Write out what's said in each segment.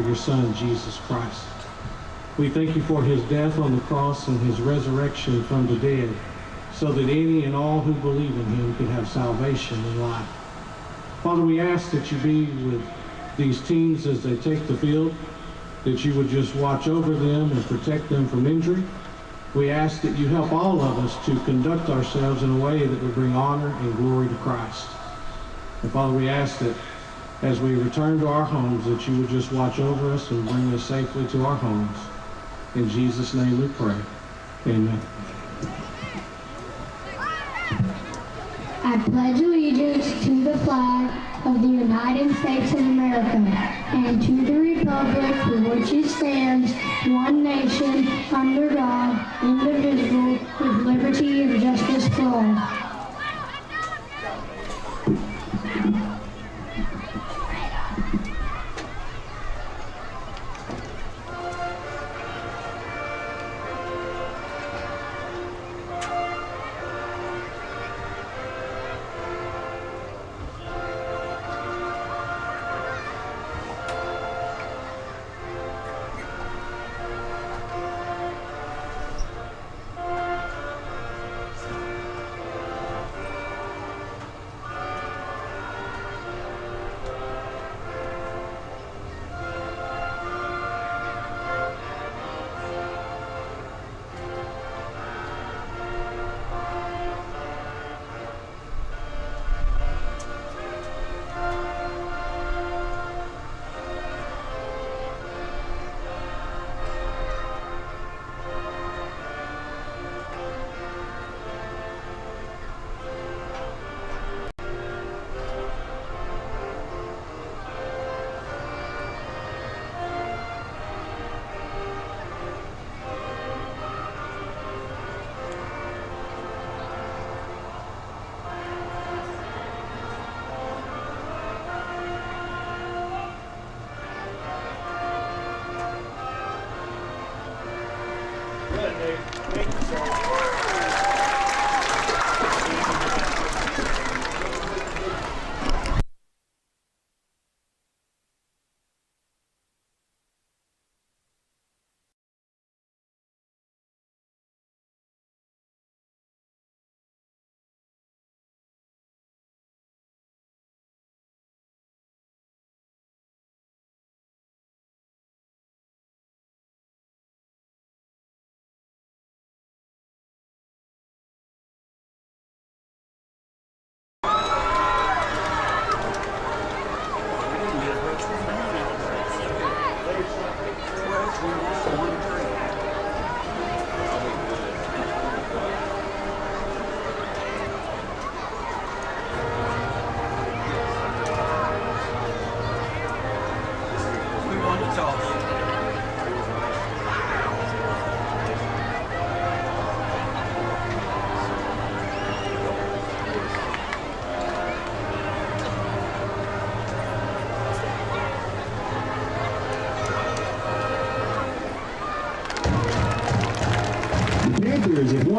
Your Son, Jesus Christ. We thank you for his death on the cross and his resurrection from the dead, so that any and all who believe in him could have salvation and life. Father, we ask that you be with these teams as they take the field, that you would just watch over them and protect them from injury. We ask that you help all of us to conduct ourselves in a way that would bring honor and glory to Christ. And Father, we ask that as we return to our homes, that you would just watch over us and bring us safely to our homes. In Jesus' name we pray. Amen. I pledge allegiance to the flag of the United States of America and to the republic for which it stands, one nation, under God, indivisible, with liberty and justice for all.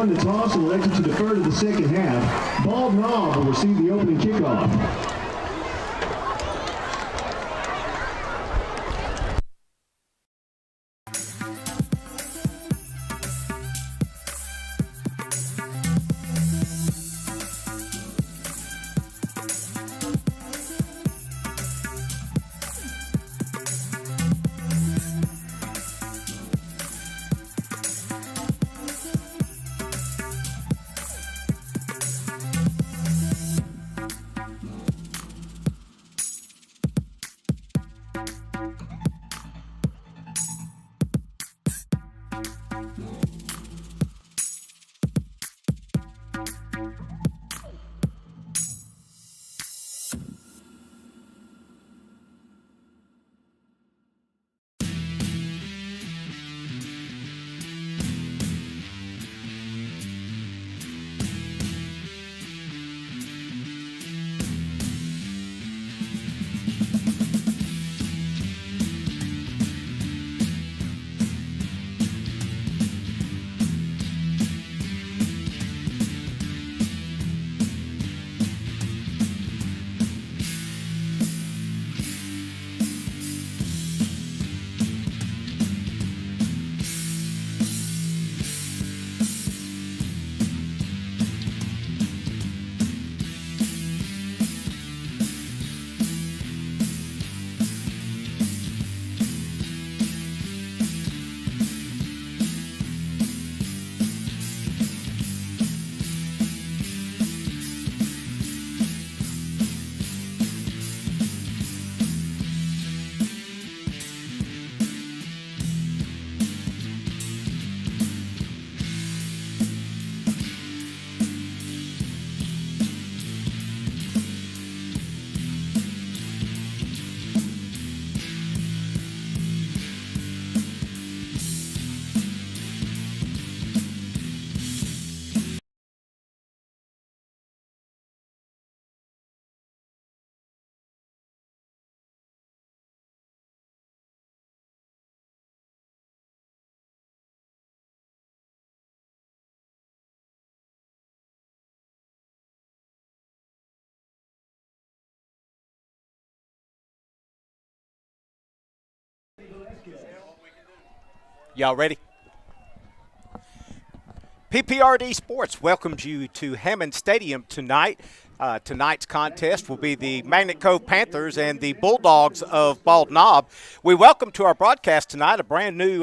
won the toss and elected to defer to the second half. Bald Knob will receive the opening kickoff. Y'all ready? PPRD Sports welcomes you to Hammond Stadium tonight. Tonight's contest will be the Magnet Cove Panthers and the Bulldogs of Bald Knob. We welcome to our broadcast tonight a brand new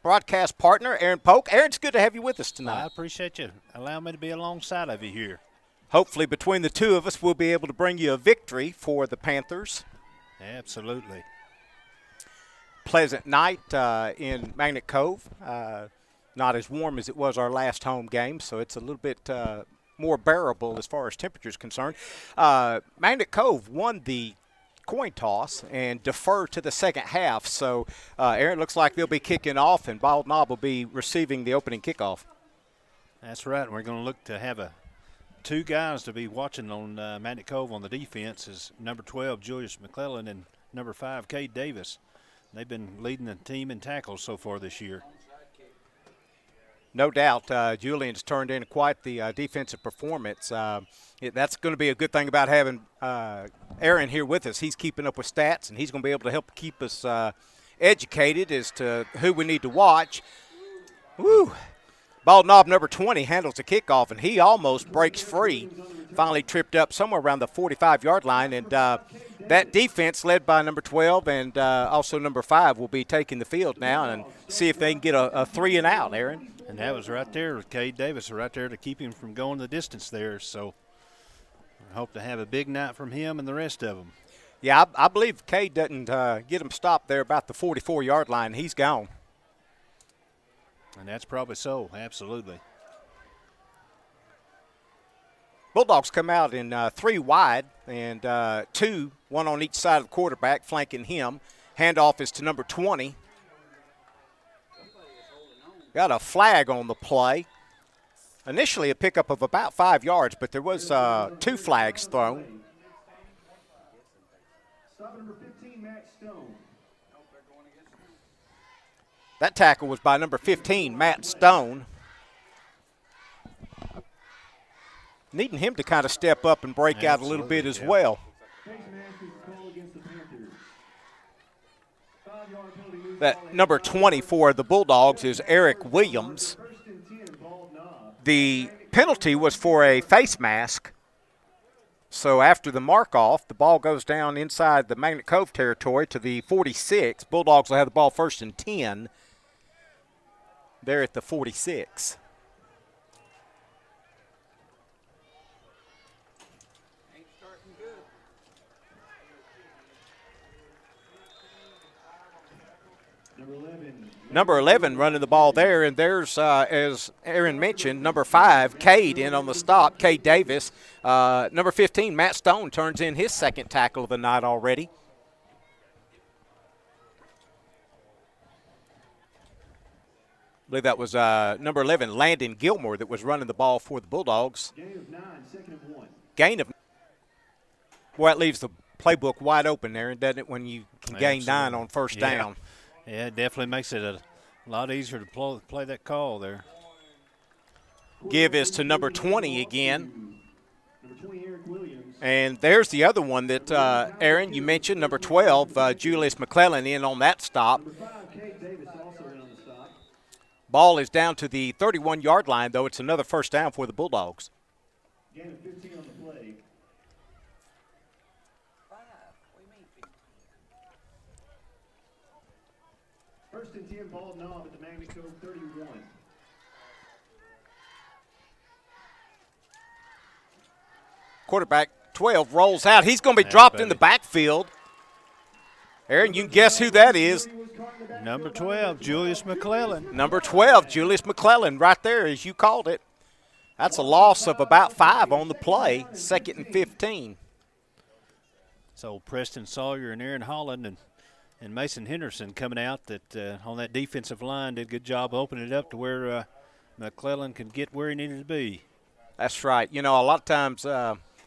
broadcast partner, Aaron Polk. Aaron, it's good to have you with us tonight. I appreciate you allowing me to be alongside of you here. Hopefully between the two of us, we'll be able to bring you a victory for the Panthers. Absolutely. Pleasant night in Magnet Cove. Not as warm as it was our last home game, so it's a little bit more bearable as far as temperature is concerned. Magnet Cove won the coin toss and deferred to the second half, so Aaron, looks like they'll be kicking off, and Bald Knob will be receiving the opening kickoff. That's right. We're going to look to have two guys to be watching on Magnet Cove on the defense is number 12, Julius McClellan, and number 5, Cade Davis. They've been leading the team in tackles so far this year. No doubt, Julian's turned in quite the defensive performance. That's going to be a good thing about having Aaron here with us. He's keeping up with stats, and he's going to be able to help keep us educated as to who we need to watch. Woo! Bald Knob number 20 handles the kickoff, and he almost breaks free. Finally tripped up somewhere around the 45-yard line, and that defense led by number 12 and also number 5 will be taking the field now and see if they can get a 3-and-out, Aaron. And that was right there with Cade Davis right there to keep him from going the distance there. So I hope to have a big night from him and the rest of them. Yeah, I believe Cade doesn't get him stopped there about the 44-yard line. He's gone. And that's probably so, absolutely. Bulldogs come out in 3 wide and 2, one on each side of the quarterback, flanking him. Handoff is to number 20. Got a flag on the play. Initially a pickup of about 5 yards, but there was 2 flags thrown. That tackle was by number 15, Matt Stone. needing him to kind of step up and break out a little bit as well. That number 20 for the Bulldogs is Eric Williams. The penalty was for a face mask. So after the mark-off, the ball goes down inside the Magnet Cove territory to the 46. Bulldogs will have the ball 1st and 10. They're at the 46. Number 11 running the ball there, and there's, as Aaron mentioned, number 5, Cade, in on the stop, Cade Davis. Number 15, Matt Stone, turns in his 2nd tackle of the night already. I believe that was number 11, Landon Gilmore, that was running the ball for the Bulldogs. Gain of 9, 2nd and 1. Gain of 9. Boy, that leaves the playbook wide open there, doesn't it, when you can gain 9 on 1st down. Yeah, it definitely makes it a lot easier to play that call there. Give is to number 20 again. Number 20, Eric Williams. And there's the other one that, Aaron, you mentioned, number 12, Julius McClellan, in on that stop. Number 5, Kate Davis, also in on the stop. Ball is down to the 31-yard line, though. It's another 1st down for the Bulldogs. Gain of 15 on the play. First and 10, ball knob at the Magnet Cove 31. Quarterback 12 rolls out. He's going to be dropped in the backfield. Aaron, you can guess who that is. Number 12, Julius McClellan. Number 12, Julius McClellan, right there, as you called it. That's a loss of about 5 on the play, 2nd and 15. So Preston Sawyer and Aaron Holland and Mason Henderson coming out that on that defensive line did a good job opening it up to where McClellan could get where he needed to be. That's right. You know, a lot of times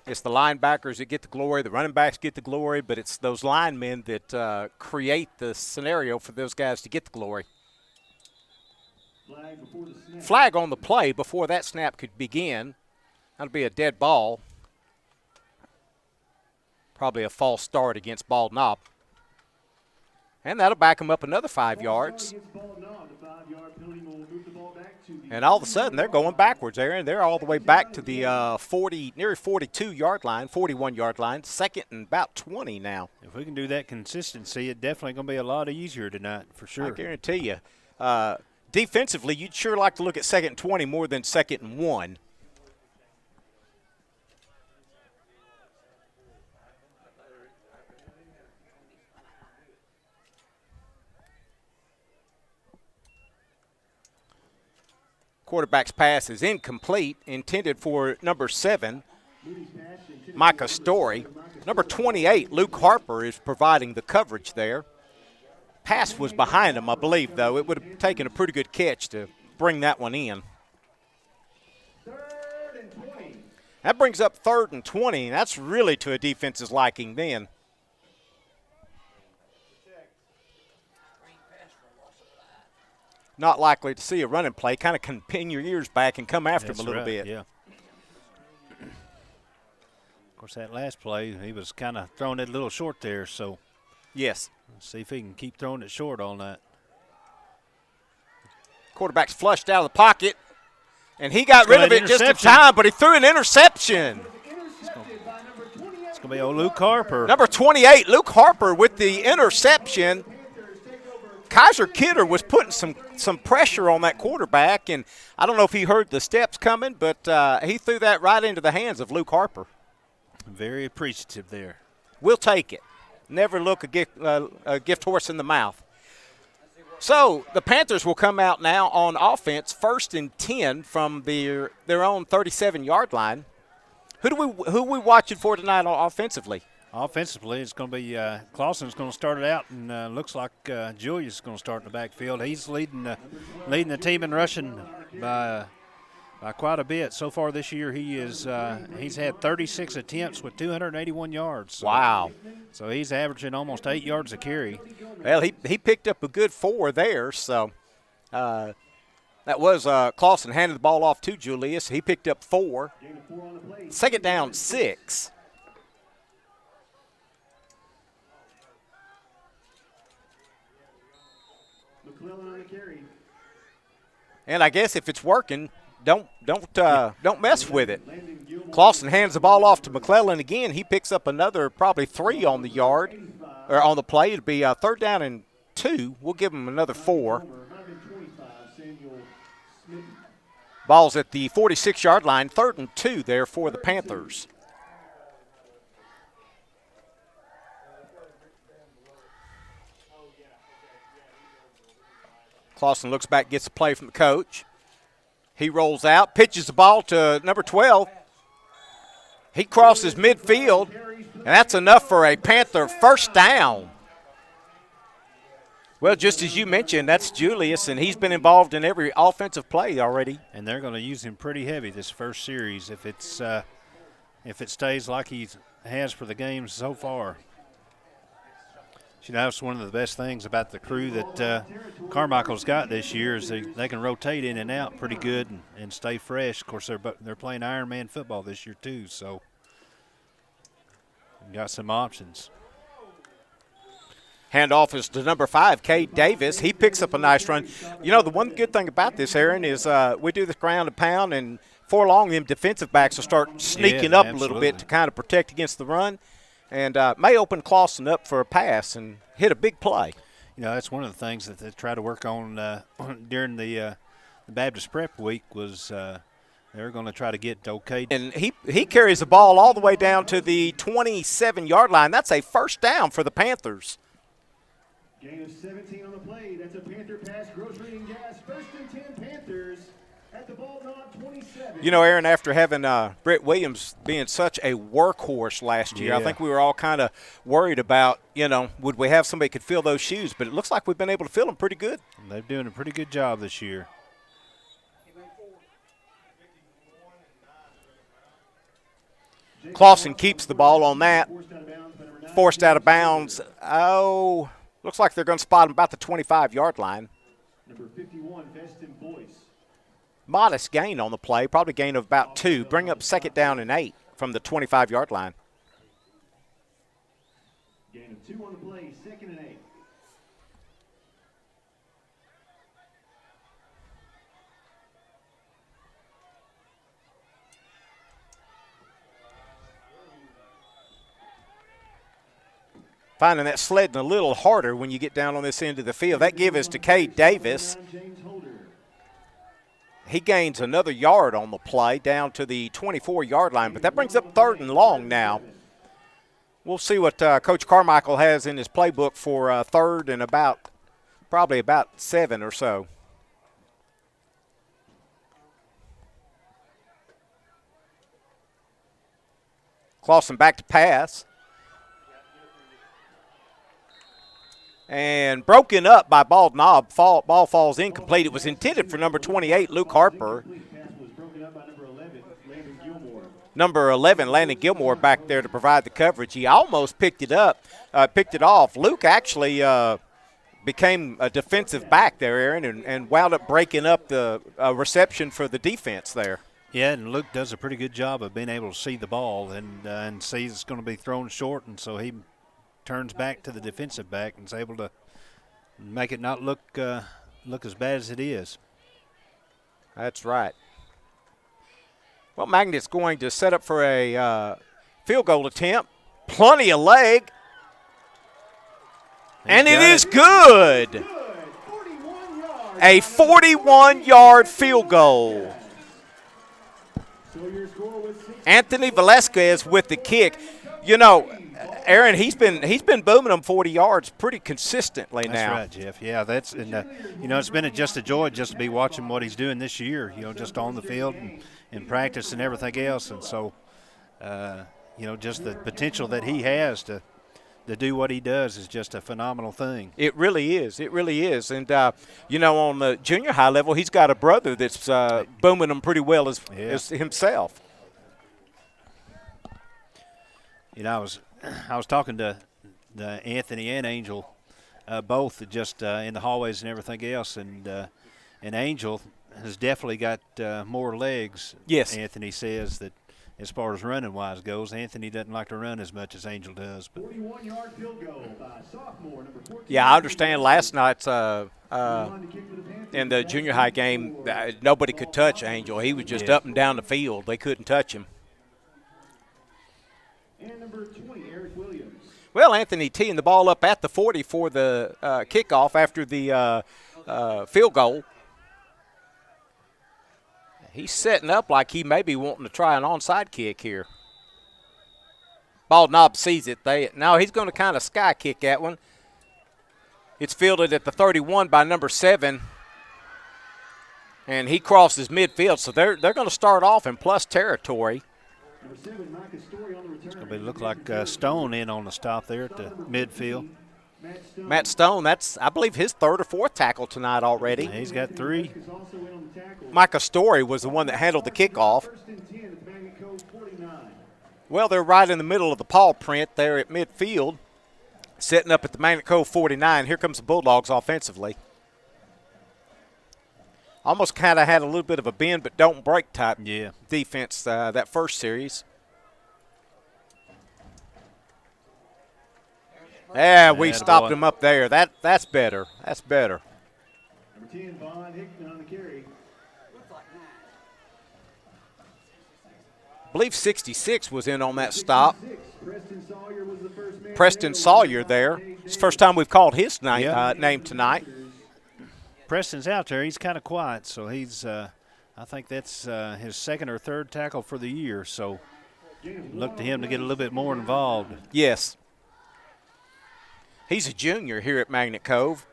it's the linebackers that get the glory, the running backs get the glory, but it's those linemen that create the scenario for those guys to get the glory. Flag before the snap. Flag on the play before that snap could begin. That'll be a dead ball. Probably a false start against Bald Knob. And that'll back him up another 5 yards. And all of a sudden, they're going backwards, Aaron. They're all the way back to the near 42-yard line, 41-yard line, 2nd and about 20 now. If we can do that consistency, it's definitely going to be a lot easier tonight, for sure. I guarantee you. Defensively, you'd sure like to look at 2nd and 20 more than 2nd and 1. Quarterback's pass is incomplete, intended for number 7, Micah Story. Number 28, Luke Harper, is providing the coverage there. Pass was behind him, I believe, though. It would have taken a pretty good catch to bring that one in. 3rd and 20. That brings up 3rd and 20, and that's really to a defense's liking then. Not likely to see a running play. Kind of can pin your ears back and come after him a little bit. Yeah. Of course, that last play, he was kind of throwing it a little short there, so. Yes. Let's see if he can keep throwing it short all night. Quarterback's flushed out of the pocket, and he got rid of it just in time, but he threw an interception. It's going to be old Luke Harper. Number 28, Luke Harper with the interception. Kaiser Kidder was putting some pressure on that quarterback, and I don't know if he heard the steps coming, but he threw that right into the hands of Luke Harper. Very appreciative there. We'll take it. Never look a gift horse in the mouth. So the Panthers will come out now on offense, 1st and 10 from their own 37-yard line. Who are we watching for tonight offensively? Offensively, it's going to be Clausen's going to start it out, and looks like Julius is going to start in the backfield. He's leading the team in rushing by quite a bit so far this year. He's had 36 attempts with 281 yards. So, wow! So he's averaging almost 8 yards a carry. Well, he picked up a good 4 there. So That was Clausen handed the ball off to Julius. He picked up 4. Second down, 6. McClellan on the carry. And I guess if it's working, don't mess with it. Clausen hands the ball off to McClellan again. He picks up another probably 3 on the yard, or on the play. It'll be 3rd down and 2. We'll give him another 4. Ball's at the 46-yard line, 3rd and 2 there for the Panthers. Clausen looks back, gets the play from the coach. He rolls out, pitches the ball to number 12. He crosses midfield, and that's enough for a Panther first down. Well, just as you mentioned, that's Julius, and he's been involved in every offensive play already. And they're going to use him pretty heavy this first series if it stays like he has for the games so far. You know, that's one of the best things about the crew that Carmichael's got this year is they can rotate in and out pretty good and stay fresh. Of course, they're playing Ironman football this year too, so got some options. Handoff is to number 5, Cade Davis. He picks up a nice run. You know, the one good thing about this, Aaron, is we do this ground and pound, and for long, them defensive backs will start sneaking up a little bit to kind of protect against the run. And may open Clausen up for a pass and hit a big play. You know, that's one of the things that they try to work on during the Baptist Prep Week was they're going to try to get okay. And he carries the ball all the way down to the 27-yard line. That's a first down for the Panthers. Gain of 17 on the play. That's a Panther pass, grocery and gas. 1st and 10 Panthers. At the ball not 27. You know, Aaron, after having Brett Williams being such a workhorse last year, I think we were all kind of worried about, you know, would we have somebody who could fill those shoes? But it looks like we've been able to fill them pretty good. They're doing a pretty good job this year. Clausen keeps the ball on that. Forced out of bounds. Oh, looks like they're going to spot him about the 25-yard line. Number 51, Veston Boyce. Modest gain on the play, probably gain of about 2. Bring up 2nd down and 8 from the 25-yard line. Gain of 2 on the play, 2nd and 8. Finding that sledding a little harder when you get down on this end of the field. That gives us to Cade Davis. He gains another yard on the play down to the 24-yard line, but that brings up 3rd and long now. We'll see what Coach Carmichael has in his playbook for 3rd and probably about 7 or so. Clausen back to pass. And broken up by Bald Knob. Ball falls incomplete. It was intended for number 28, Luke Harper. Number 11, Landon Gilmore, back there to provide the coverage. He almost picked it off. Luke actually became a defensive back there, Aaron, and wound up breaking up the reception for the defense there. Yeah, and Luke does a pretty good job of being able to see the ball and sees it's going to be thrown short, and so he turns back to the defensive back and is able to make it not look as bad as it is. That's right. Well, Magnet's going to set up for a field goal attempt. Plenty of leg. And it is good. A 41-yard field goal. Anthony Velasquez with the kick. You know, Aaron, he's been booming them 40 yards pretty consistently now. That's right, Jeff. Yeah, you know, it's been just a joy just to be watching what he's doing this year. You know, just on the field and practice and everything else. And so, you know, just the potential that he has to do what he does is just a phenomenal thing. It really is. It really is. And you know, on the junior high level, he's got a brother that's booming them pretty well as himself. You know, I was talking to Anthony and Angel, both just in the hallways and everything else, and Angel, has definitely got more legs. Yes. Anthony says that as far as running wise goes, Anthony doesn't like to run as much as Angel does. But 41-yard field goal by sophomore number 14. Yeah, I understand last night's in the junior high game, nobody could touch Angel. He was just up and down the field. They couldn't touch him. And number 20, Eric Williams. Well, Anthony teeing the ball up at the 40 for the kickoff after the field goal. He's setting up like he may be wanting to try an onside kick here. Bald Knob sees it. Now he's going to kind of sky kick that one. It's fielded at the 31 by number 7. And he crosses midfield, so they're going to start off in plus territory. Number 7, Micah Story on the return. it's going to look like Stone in on the stop there at the midfield. Matt Stone, that's, I believe, his 3rd or 4th tackle tonight already. And he's got 3. Micah Story was the one that handled the kickoff. First and 10 at the Magnet Cove 49. Well, they're right in the middle of the paw print there at midfield, setting up at the Magnet Cove 49. Here comes the Bulldogs offensively. Almost kind of had a little bit of a bend but don't break type defense that first series. Yeah, we stopped him up there. That's better. That's better. Number 10, Vaughn Hickman on the carry. I believe 66 was in on that stop. Preston Sawyer was the first man. Preston Sawyer there. It's the first time we've called his name tonight. Preston's out there. He's kind of quiet, so he's I think that's his 2nd or 3rd tackle for the year. So look to him to get a little bit more involved. Yes. He's a junior here at Magnet Cove.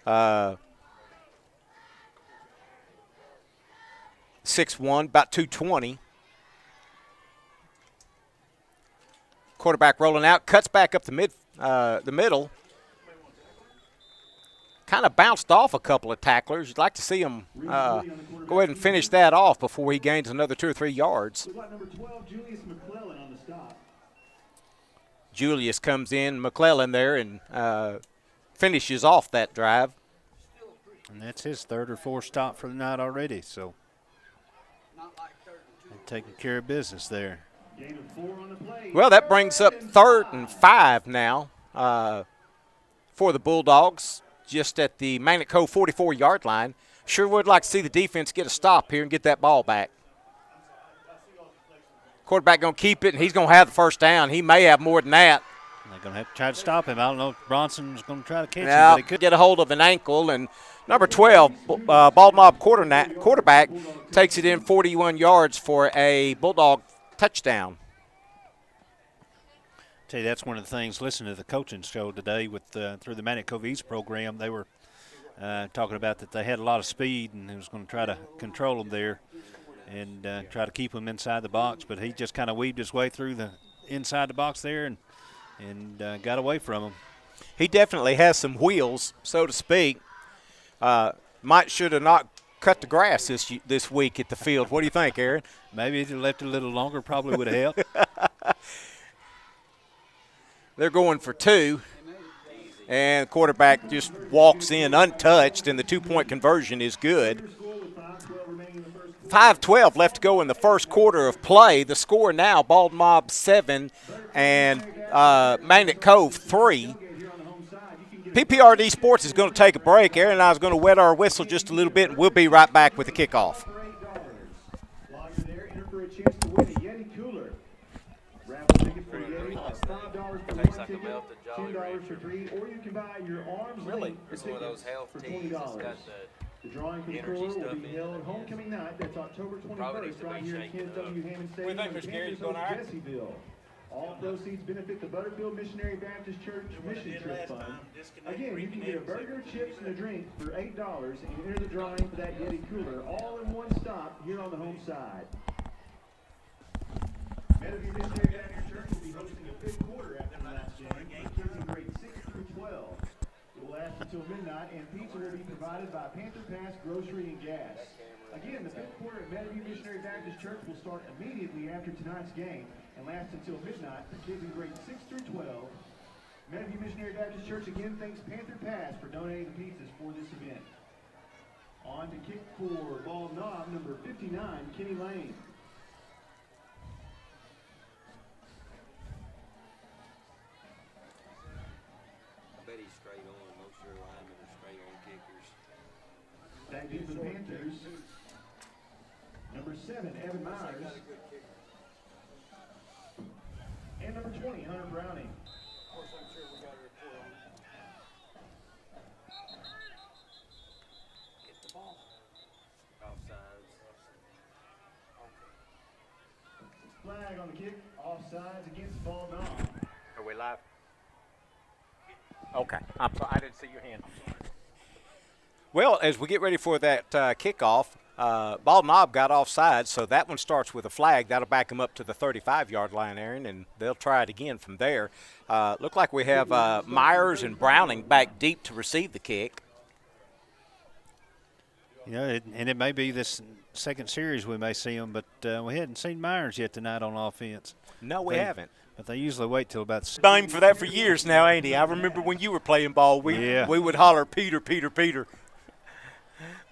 6'1", about 220. Quarterback rolling out, cuts back up the middle. Kind of bounced off a couple of tacklers. You'd like to see him go ahead and finish that off before he gains another 2 or 3 yards. We've got number 12, Julius McClellan on the stop. Julius comes in, McClellan there, and finishes off that drive. And that's his 3rd or 4th stop for the night already. So taking care of business there. Gain of 4 on the play. Well, that brings up 3rd and 5 now for the Bulldogs, just at the Magnet Cove 44-yard line. Sure would like to see the defense get a stop here and get that ball back. Quarterback going to keep it, and he's going to have the first down. He may have more than that. They're going to have to try to stop him. I don't know if Bronson's going to try to catch him, Now, but he could. get a hold of an ankle, and number 12, Bald Knob quarterback, takes it in 41 yards for a Bulldog touchdown. Tell you, that's one of the things. Listening to the coaching show today with through the Magnet Cove East program, they were talking about that they had a lot of speed and he was going to try to control them there and try to keep them inside the box. But he just kind of weaved his way through the inside the box there and got away from them. He definitely has some wheels, so to speak. Should have not cut the grass this week at the field. What do you think, Aaron? Maybe if he left it a little longer, probably would have helped. They're going for 2, and the quarterback just walks in untouched, and the 2-point conversion is good. 5:12 left to go in the first quarter of play. The score now, Bald Knob 7 and Magnet Cove 3. PPRD Sports is going to take a break. Aaron and I is going to wet our whistle just a little bit, and we'll be right back with the kickoff. While you're there, enter for a chance to win a Yeti cooler. Raffle ticket for Yeti, $5 for 1 ticket, $2 for 3, or you can buy your arms length It's one of those health for teas. It's $20. got The drawing for the energy cooler will stuff be in held it. homecoming night. That's October Probably needs 21st, to right be here at shaken Kent up. W. Hammond What do you Stadium. think, The Mr. Gary? Panthers Going all right? host Jessieville. All proceeds benefit the Butterfield Missionary Baptist Church Mission Trip Fund. Again, you can get a burger, chips, and a drink for $8 and enter the drawing for that Yeti cooler, all in one stop here on the home side. Meadowview Missionary Baptist Church will be hosting a fifth quarter after tonight's game for kids in grades 6 through 12. It will last until midnight, and pizza will be provided by Panther Pass Grocery and Gas. Again, the fifth quarter at Meadowview Missionary Baptist Church will start immediately after tonight's game and last until midnight for kids in grades 6 through 12. Meadowview Missionary Baptist Church again thanks Panther Pass for donating the pizzas for this event. On to kick for ball knob, number 59, Kenny Lane. I bet he's straight on. Most of your linemen are straight on kickers. Back in for the Panthers. Number 7, Evan Myers. And number 20, Hunter Browning. Of course, I'm sure we got a report on that. Get the ball. Offsides. Flag on the kick, offsides against ball knob. Are we live? Okay. I'm sorry. I didn't see your hand. Well, as we get ready for that kickoff, ball knob got offside, so that one starts with a flag. That'll back them up to the 35-yard line, Aaron, and they'll try it again from there. Look like we have Myers and Browning back deep to receive the kick. Yeah, and it may be this second series we may see them, but we hadn't seen Myers yet tonight on offense. No, we haven't. But they usually wait till about Name for that for years now, ain't he? I remember when you were playing ball, we would holler, Peter, Peter, Peter.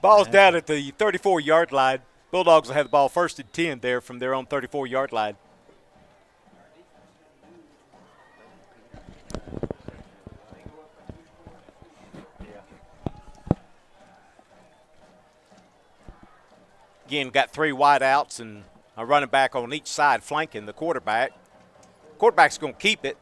Ball's down at the 34-yard line. Bulldogs will have the ball 1st and 10 there from their own 34-yard line. Again, got 3 wideouts and a running back on each side flanking the quarterback. Quarterback's going to keep it.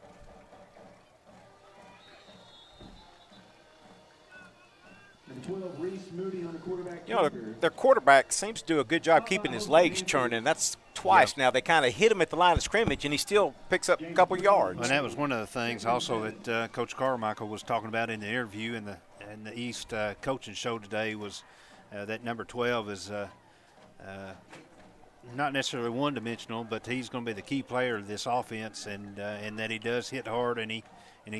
Number 12, Reese Moody on the quarterback. You know, their quarterback seems to do a good job keeping his legs churning. That's twice now. They kind of hit him at the line of scrimmage, and he still picks up a couple yards. And that was one of the things also that Coach Carmichael was talking about in the interview in the East coaching show today was that number 12 is not necessarily one-dimensional, but he's going to be the key player of this offense, and that he does hit hard and he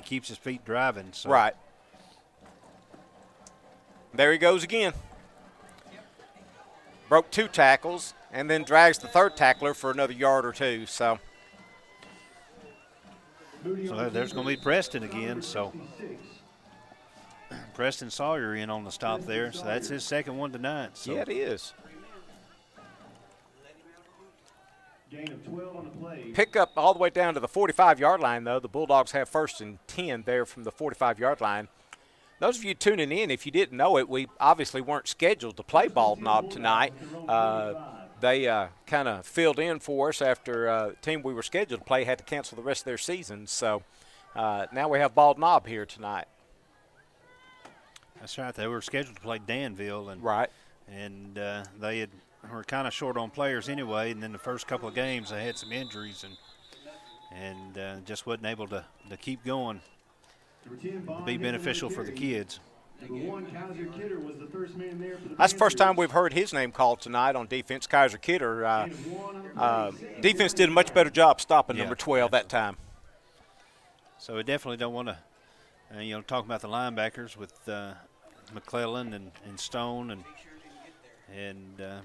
keeps his feet driving. So. Right. There he goes again. Broke 2 tackles and then drags the 3rd tackler for another yard or 2. So there's going to be Preston again. So Preston Sawyer in on the stop there. So that's his second one tonight. So. Yeah, it is. Gain of 12 on the play. Pick up all the way down to the 45-yard line, though. The Bulldogs have 1st and 10 there from the 45-yard line. Those of you tuning in, if you didn't know it, we obviously weren't scheduled to play ball knob tonight. They kind of filled in for us after the team we were scheduled to play had to cancel the rest of their season. So now we have ball knob here tonight. That's right. They were scheduled to play Danville, and right, and they were kind of short on players anyway. And then the first couple of games, they had some injuries and just wasn't able to keep going. To be beneficial for the kids. That's the first time we've heard his name called tonight on defense, Kaiser Kidder. Defense did a much better job stopping number 12 that time. So we definitely don't want to, talk about the linebackers with McClellan and Stone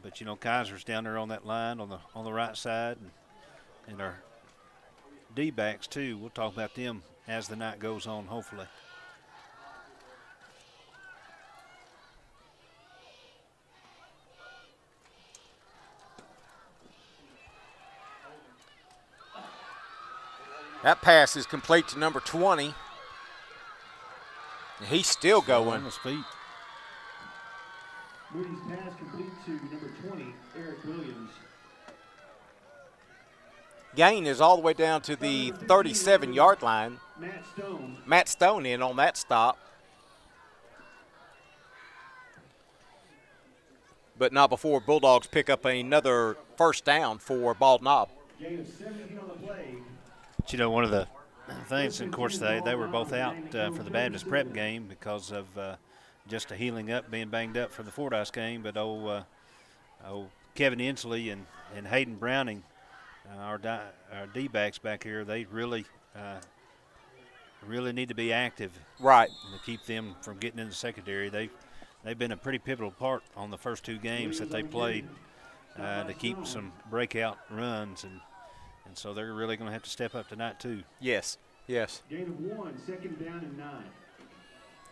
but Kaiser's down there on that line on the right side and our D-backs too. We'll talk about them as the night goes on, hopefully. That pass is complete to number 20. He's still going. On his feet. Moody's pass complete to number 20, Eric Williams. Gain is all the way down to the 37-yard line. Matt Stone in on that stop. But not before Bulldogs pick up another 1st down for ball knob. Gain of 17 on the play. But one of the things, of course, they were both out for the Baptist prep game because of just a healing up, being banged up for the Fordyce game. But Kevin Inslee and Hayden Browning, our D-backs back here, they really need to be active. Right. To keep them from getting in the secondary. They've been a pretty pivotal part on the first 2 games that they played to keep some breakout runs. And so they're really going to have to step up tonight too. Yes. Gain of 1, 2nd down and 9.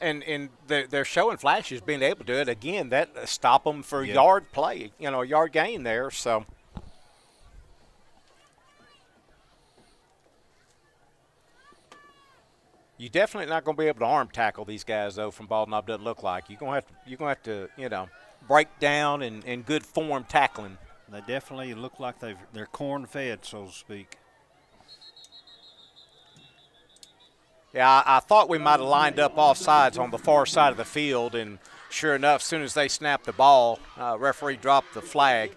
and they're showing flashes being able to do it again. That stop them for Yeah. yard play, yard gain there. So you definitely not going to be able to arm tackle these guys though. From Bald Knob doesn't look like you're going to have to break down and good form tackling. They definitely look like they're corn fed, so to speak. Yeah, I thought we might have lined up off sides on the far side of the field, and sure enough, as soon as they snapped the ball, referee dropped the flag.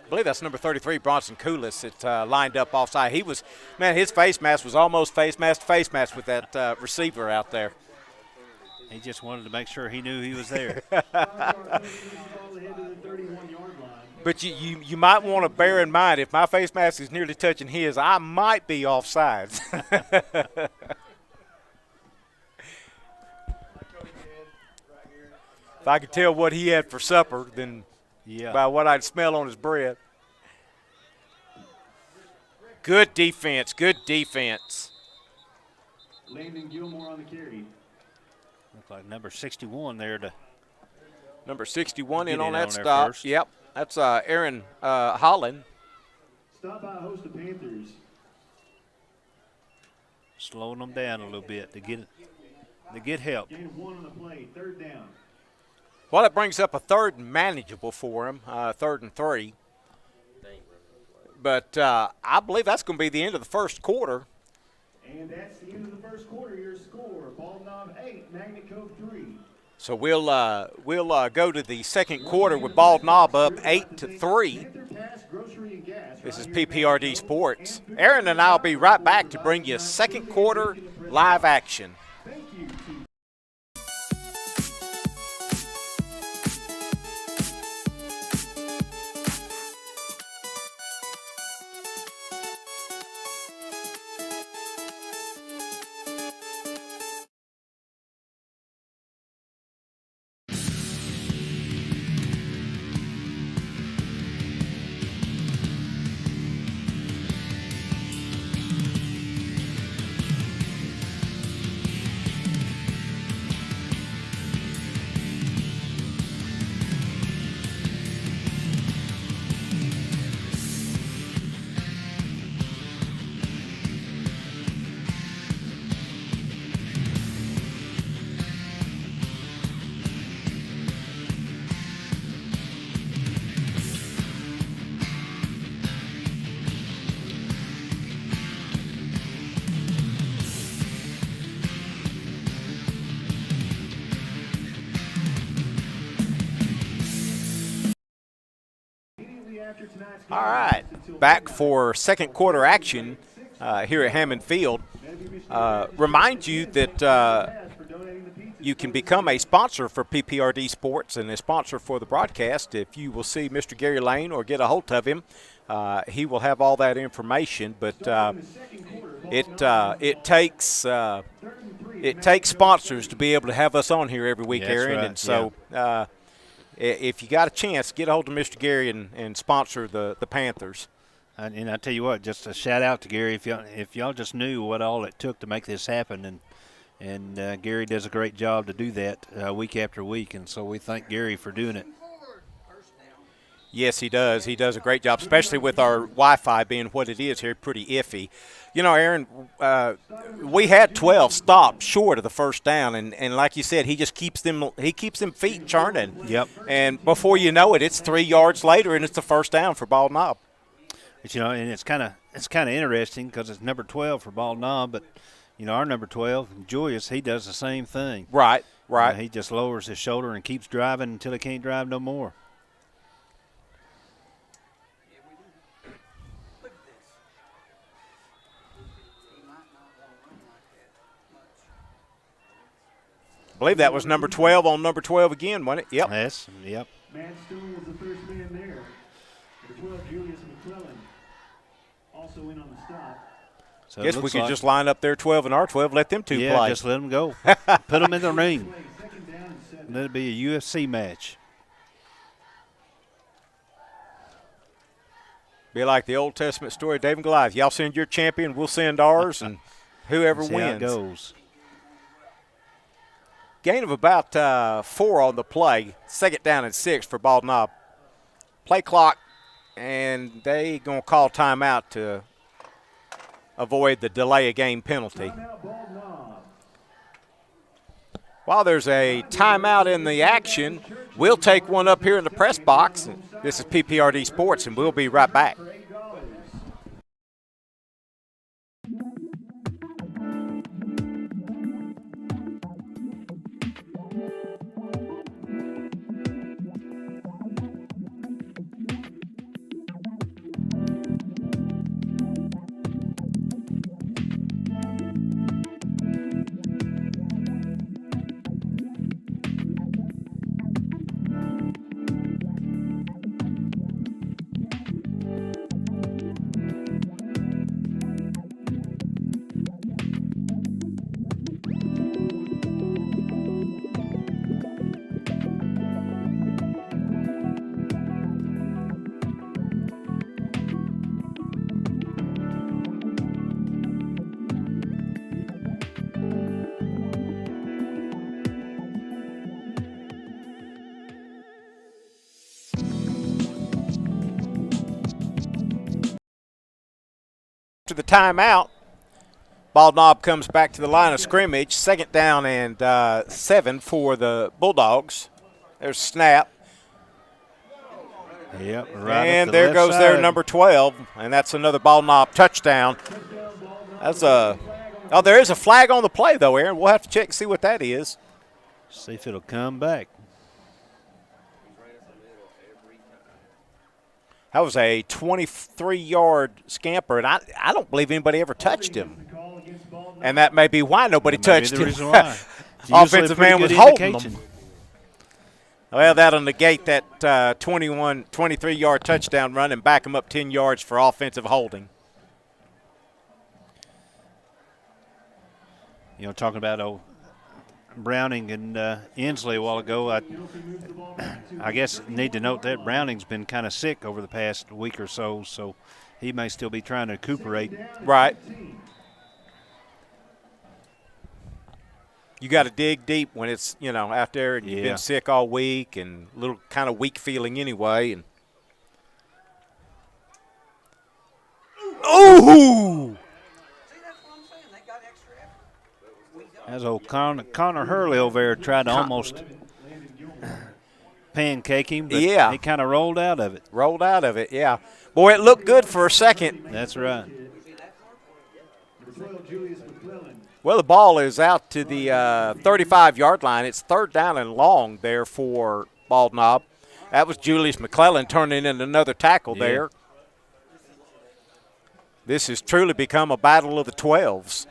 I believe that's number 33, Bronson Coolis, that lined up offside. His face mask was almost face mask to face mask with that receiver out there. He just wanted to make sure he knew he was there. But you might want to bear in mind, if my face mask is nearly touching his, I might be offsides. If I could tell what he had for supper, then by what I'd smell on his breath. Good defense, good defense. Landon Gilmore on the carry. Looked like number 61 there to Number 61 in Get on in that on there stop. first. Yep, that's Aaron Holland. Stop by a host of Panthers. slowing them down a little bit to get help. Gain of 1 on the play, 3rd down. Well, that brings up a 3rd and manageable for him, 3rd and 3. But I believe that's going to be the end of the first quarter. And that's the end of the first quarter. Your score, Bald Knob 8, Magnet Cove 3. So we'll go to the second quarter with Bald Knob up 8-3. This is PPRD Sports. Aaron and I will be right back to bring you second quarter live action. Thank you to All right, back for second quarter action here at Hammond Field. Remind you that you can become a sponsor for PPRD Sports and a sponsor for the broadcast. If you will see Mr. Gary Lane or get a hold of him, he will have all that information. But it takes sponsors to be able to have us on here every week, Yeah, Aaron. right, And so if you got a chance, get a hold of Mr. Gary and sponsor the Panthers. And I tell you what, just a shout out to Gary. If y'all just knew what all it took to make this happen, and Gary does a great job to do that week after week, and so we thank Gary for doing it. Yes, he does. He does a great job, especially with our Wi-Fi being what it is here, pretty iffy. You know, Aaron, we had 12 stops short of the first down, and like you said, he just keeps them feet churning. Yep. And before you know it, it's 3 yards later, and it's the first down for Bald Knob. But, and it's kind of interesting because it's number 12 for Bald Knob, but our number 12, Julius, he does the same thing. Right. He just lowers his shoulder and keeps driving until he can't drive no more. I believe that was number 12 on number 12 again, wasn't it? Yep. Yes, yep. Matt Stone was the first man there. Number 12, Julius McClellan, also in on the stop. So it Guess we looks could like, just line up their 12 and our 12, let them two yeah, play. just let them go. Put them in the ring. Second down and 7. And it'll be a UFC match. Be like the Old Testament story of David and Goliath. Y'all send your champion, we'll send ours, and whoever See wins. how it goes. Gain of about 4 on the play. 2nd down and 6 for Bald Knob. Play clock, and they going to call timeout to avoid the delay of game penalty. While there's a timeout in the action, we'll take one up here in the press box. This is PPRD Sports, and we'll be right back. After the timeout, Bald Knob comes back to the line of scrimmage. 2nd down and 7 for the Bulldogs. There's snap. Yep, right. And there goes their number 12, and that's another Bald Knob touchdown. That's there is a flag on the play though, Aaron. We'll have to check and see what that is. See if it'll come back. That was a 23-yard scamper, and I don't believe anybody ever touched him. And that may be why nobody touched him. Offensive man was holding them. Well, that'll negate that 23-yard touchdown run and back him up 10 yards for offensive holding. You know, talking about Browning and Inslee a while ago, I guess need to note that Browning's been kind of sick over the past week or so, so he may still be trying to recuperate. Right. You got to dig deep when it's, out there and you've been sick all week and a little kind of weak feeling anyway. And oh! As old Connor Hurley over there tried to almost pancake him, but he kind of rolled out of it. Rolled out of it, yeah. Boy, it looked good for a second. That's right. Well, the ball is out to the 35-yard line. It's 3rd down and long there for Bald Knob. That was Julius McClellan turning in another tackle there. This has truly become a battle of the 12s.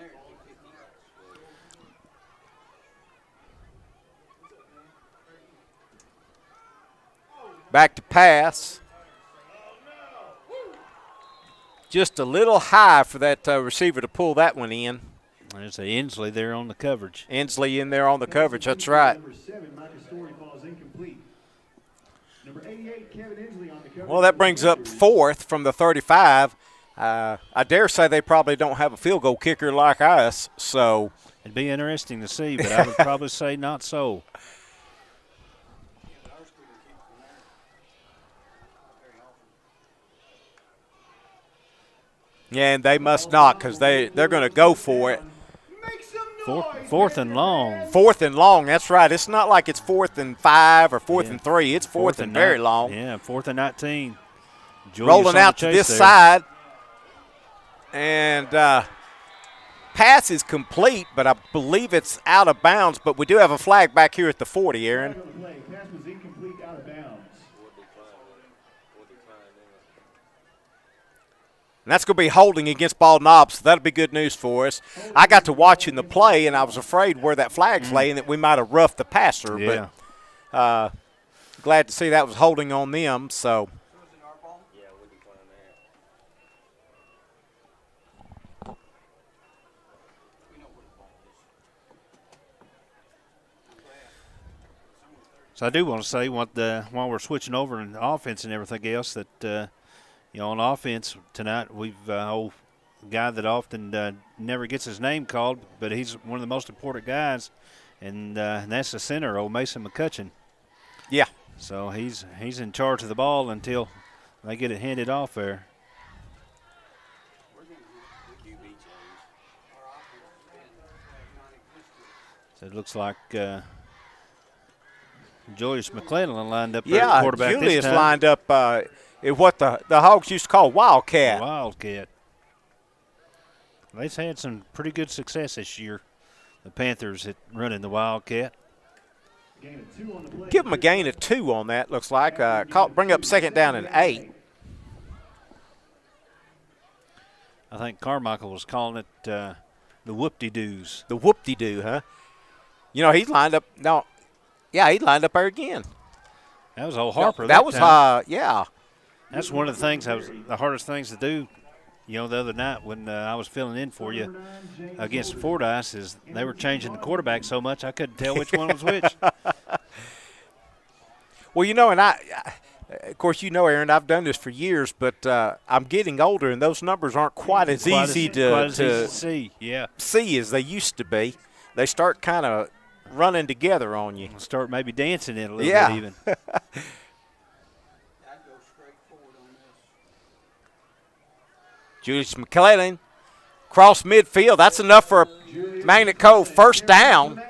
Back to pass. Just a little high for that receiver to pull that one in. There's a Inslee there on the coverage. Inslee in there on the coverage, that's right. Well, that brings up 4th from the 35. I dare say they probably don't have a field goal kicker like us, so. It'd be interesting to see, but I would probably say not so. Yeah, and they must not because they're going to go for it. 4th and long. 4th and long, that's right. It's not like it's 4th and 5 or 4th and 3. It's 4th and very long. Yeah, 4th and 19. Rolling out to this side. And pass is complete, but I believe it's out of bounds. But we do have a flag back here at the 40, Aaron. Pass was incomplete, out of bounds. And that's going to be holding against Bald Knob, so that'll be good news for us. I got to watching the play, and I was afraid where that flag's laying that we might have roughed the passer. Yeah. But glad to see that was holding on them. So. So I do want to say while we're switching over in offense and everything else that on offense tonight we've old guy that often never gets his name called, but he's one of the most important guys and that's the center, old Mason McCutcheon. Yeah. So he's in charge of the ball until they get it handed off there. So it looks like Julius McClellan lined up there at quarterback Julius this time. lined up in what the Hogs used to call Wildcat. Wildcat. They've had some pretty good success this year, the Panthers, at running the Wildcat. Give them a gain of 2 on that, looks like. Bring up second down and 8. I think Carmichael was calling it the whoop-de-doos. The whoop-de-doo, huh? You know, he's lined up. No, yeah, he lined up there again. That was old Harper. That was, time. yeah. That's one of the things that was the hardest things to do. You know, the other night when I was filling in for you against Fordyce, is they were changing the quarterback so much I couldn't tell which one was which. Well, you know, and of course, you know, Aaron, I've done this for years, but I'm getting older, and those numbers aren't quite as easy to see. Yeah, see as they used to be. They start kind of running together on you. Start maybe dancing in a little bit even. Julius McClellan, cross midfield. That's enough for Magnet Cove first down.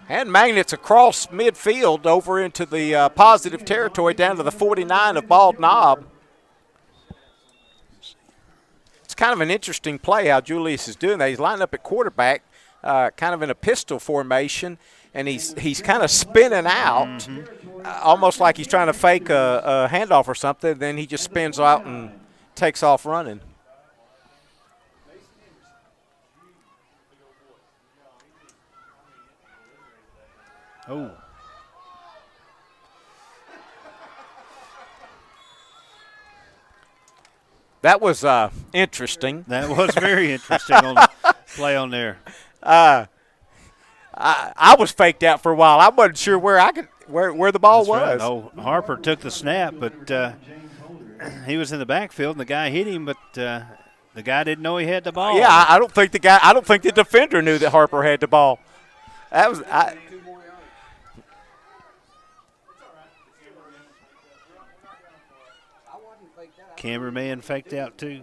And Magnets across midfield over into the positive territory down to the 49 of Bald Knob. It's kind of an interesting play how Julius is doing that. He's lined up at quarterback, kind of in a pistol formation, and he's kind of spinning out, almost like he's trying to fake a handoff or something. Then he just spins out and takes off running. Oh. That was interesting. That was very interesting on the play on there. I was faked out for a while. I wasn't sure where the ball That's was. Right. No, Harper took the snap, but he was in the backfield, and the guy hit him, but the guy didn't know he had the ball. Yeah, I don't think the defender knew that Harper had the ball. That was Cameraman faked out too.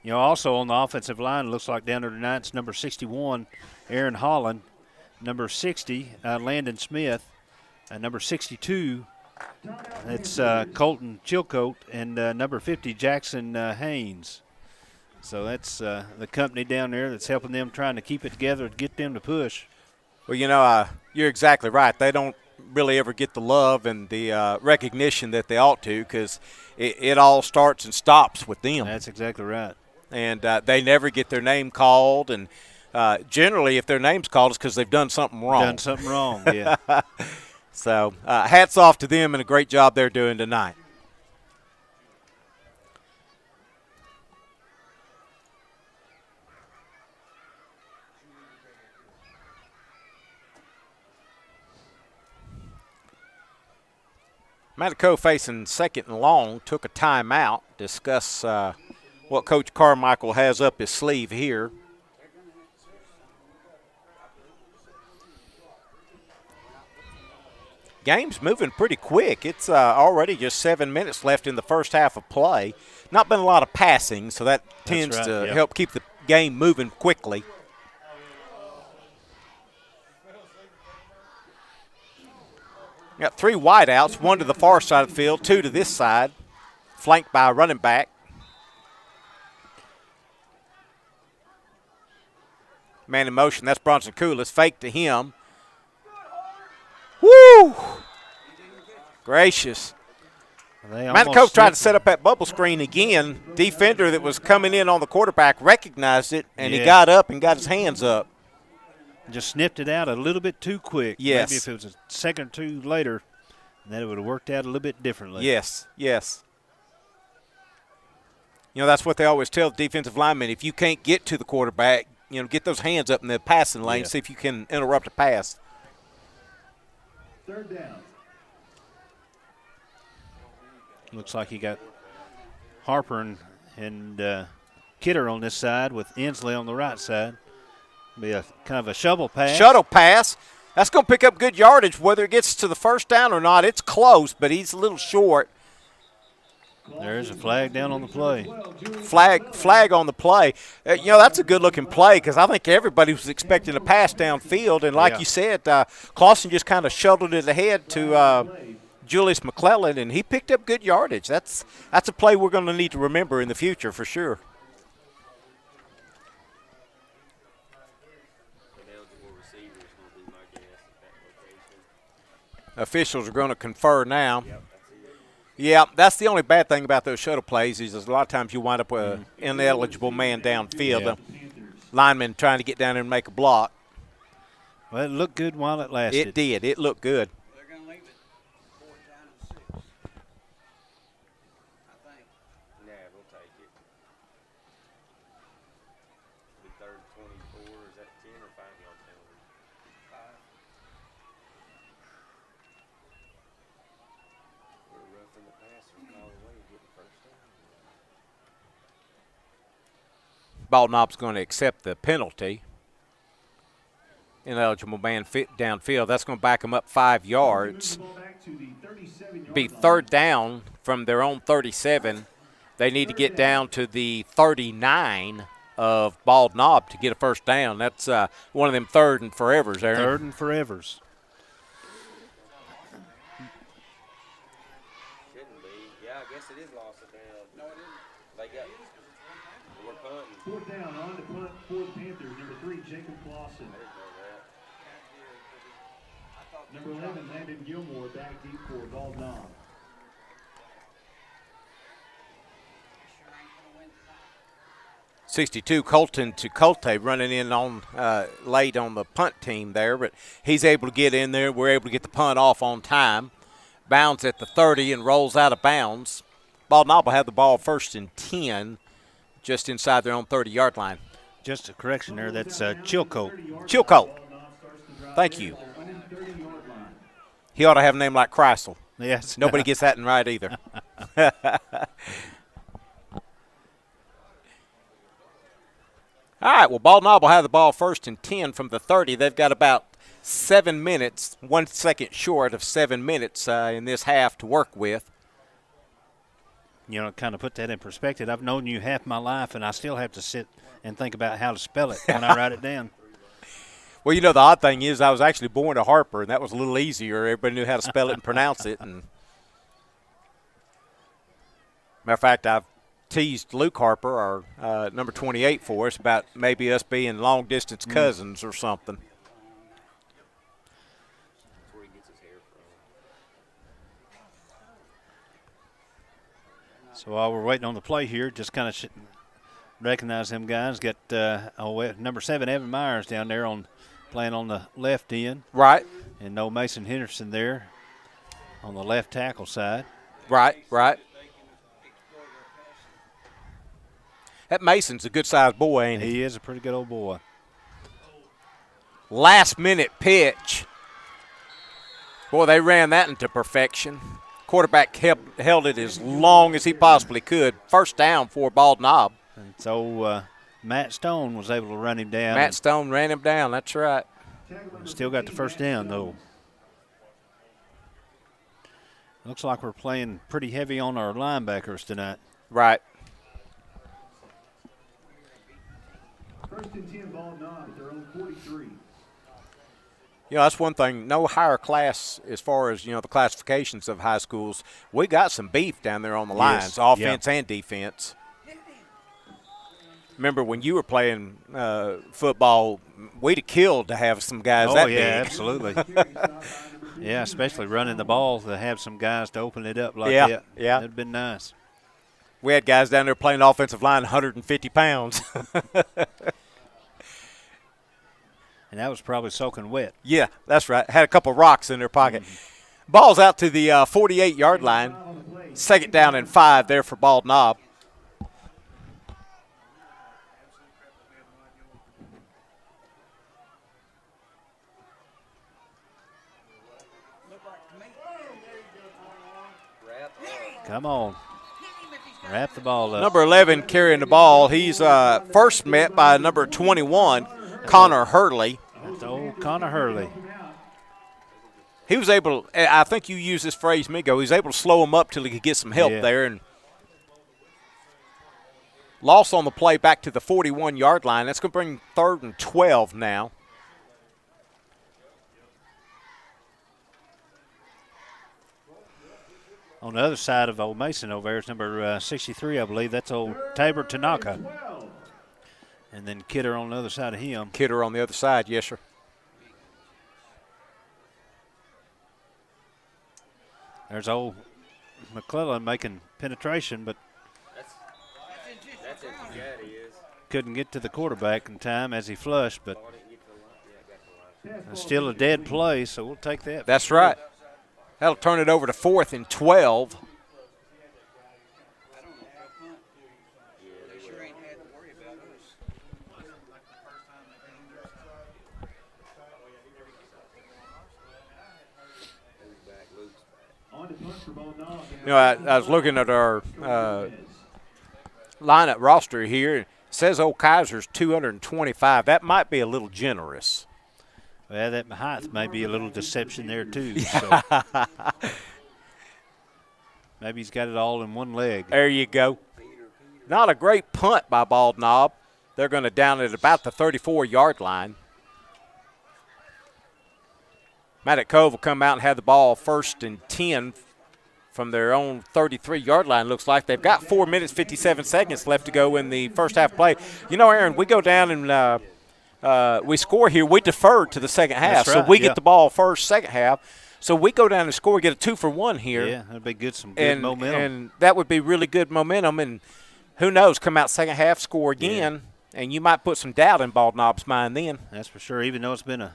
You know, also on the offensive line, looks like down there tonight, it's number 61, Aaron Holland, number 60, Landon Smith, number 62, it's Colton Chilcote, and number 50, Jackson Haynes. So that's the company down there that's helping them, trying to keep it together to get them to push. Well, you know, you're exactly right. They don't really ever get the love and the recognition that they ought to, because it all starts and stops with them. That's exactly right. And they never get their name called, and generally if their name's called, it's because they've done something wrong. Done something wrong, yeah. So hats off to them, and a great job they're doing tonight. Manico facing second and long, took a timeout, discuss what Coach Carmichael has up his sleeve here. Game's moving pretty quick. It's already just 7 minutes left in the first half of play. Not been a lot of passing, so that tends to help keep the game moving quickly. Got 3 wideouts, 1 to the far side of the field, 2 to this side, flanked by a running back. Man in motion, that's Bronson Coolis. Fake to him. Woo! Gracious. Manicoke tried to set up that bubble screen again. Defender that was coming in on the quarterback recognized it, and he got up and got his hands up. Just snipped it out a little bit too quick. Yes. Maybe if it was a second or two later, then it would have worked out a little bit differently. Yes, yes. You know, that's what they always tell the defensive linemen. If you can't get to the quarterback, you know, get those hands up in the passing lane, see if you can interrupt a pass. Third down. Looks like you got Harper and Kidder on this side with Inslee on the right side. Be a kind of a shovel pass. Shuttle pass. That's going to pick up good yardage. Whether it gets to the first down or not, it's close, but he's a little short. There's a flag down on the play. Flag on the play. That's a good-looking play because I think everybody was expecting a pass downfield. And like you said, Clausen just kind of shuttled it ahead to Julius McClellan, and he picked up good yardage. That's a play we're going to need to remember in the future for sure. Officials are going to confer now. Yeah, that's the only bad thing about those shuttle plays is a lot of times you wind up with an ineligible man downfield. Yeah. Lineman trying to get down there and make a block. Well, it looked good while it lasted. It did. It looked good. They're going to leave it 4th down and 6. I think. Yeah, we'll take it. It'll be 3rd and 24. Is that 10 or 5-yard penalty? 5. We're roughing the passer all the way to get the first down. Ball knob's going to accept the penalty. Ineligible man downfield. That's going to back them up 5 yards. Be 3rd down from their own 37. They need to get down to the 39 of Bald Knob to get a first down. That's one of them 3rd and forevers, Aaron. 3rd and forevers. Shouldn't be. Yeah, I guess it is lost of down. No, it isn't. They got. We're punting. 4th down on the punt for the Panthers. Number 3, Jacob Clausen. Number 11, Landon Gilmore back deep for Bald Knob. .62 Colton to Colte running in on late on the punt team there, but he's able to get in there. We're able to get the punt off on time. Bounds at the 30 and rolls out of bounds. Bald Knob will have the ball 1st and 10 just inside their own 30-yard line. Just a correction there. That's Chilcote. Chilcote. Thank you. He ought to have a name like Kreisel. Yes. Nobody gets that in right either. All right, well, Bald Knob will have the ball 1st and 10 from the 30. They've got about 7 minutes, 1 second short of 7 minutes in this half to work with. You know, kind of put that in perspective. I've known you half my life, and I still have to sit and think about how to spell it when I write it down. Well, you know, the odd thing is I was actually born a Harper, and that was a little easier. Everybody knew how to spell it and pronounce it. And matter of fact, I've teased Luke Harper, our number 28 for us, about maybe us being long-distance cousins or something. That's where he gets his hair from. So while we're waiting on the play here, just kind of recognize them guys. Got number 7, Evan Myers, down there playing on the left end. Right. And no Mason Henderson there on the left tackle side. Right. That Mason's a good-sized boy, ain't he? He is a pretty good old boy. Last-minute pitch. Boy, they ran that into perfection. Quarterback held it as long as he possibly could. First down for Bald Knob. And so Matt Stone was able to run him down. Matt Stone ran him down, that's right. Still got the first down, though. Looks like we're playing pretty heavy on our linebackers tonight. Right. 1st and 10, Bald Knob at their own 43. You know, that's one thing. No higher class as far as, the classifications of high schools. We got some beef down there on the lines, offense and defense. Remember when you were playing football, we'd have killed to have some guys that big. Absolutely. Yeah, especially running the ball to have some guys to open it up like that. Yeah. That'd been nice. We had guys down there playing offensive line 150 pounds. And that was probably soaking wet. Yeah, that's right. Had a couple rocks in their pocket. Ball's out to the 48-yard line. 2nd down and 5 there for Bald Knob. Come on. Wrap the ball up. Number 11 carrying the ball. He's first met by number 21, Connor Hurley. That's old Connor Hurley. He was able to, I think you used this phrase, Migo, he was able to slow him up till he could get some help there. And loss on the play back to the 41-yard line. That's going to bring 3rd and 12 now. On the other side of Old Mason over there is number 63, I believe. That's old Tabor Tanaka. And then Kidder on the other side of him. Kidder on the other side, yes, sir. There's old McClellan making penetration, but That's it. Yeah, he is. couldn't get to the quarterback in time as he flushed, but still a dead play, so we'll take that. That's right. That'll turn it over to 4th and 12. You know, I was looking at our lineup roster here. It says old Kaiser's 225. That might be a little generous. Well, that height may be a little deception there, too. So. Maybe he's got it all in one leg. There you go. Not a great punt by Bald Knob. They're going to down it at about the 34-yard line. Matt at Cove will come out and have the ball 1st and 10 from their own 33-yard line, looks like. They've got 4 minutes, 57 seconds left to go in the first half play. You know, Aaron, we go down and we score here. We defer to the second half. That's right, so we get the ball first, second half. So we go down and score, get a 2-for-1 here. Yeah, that'd be good, some good momentum. And that would be really good momentum. And who knows, come out second half, score again, and you might put some doubt in Bald Knob's mind then. That's for sure, even though it's been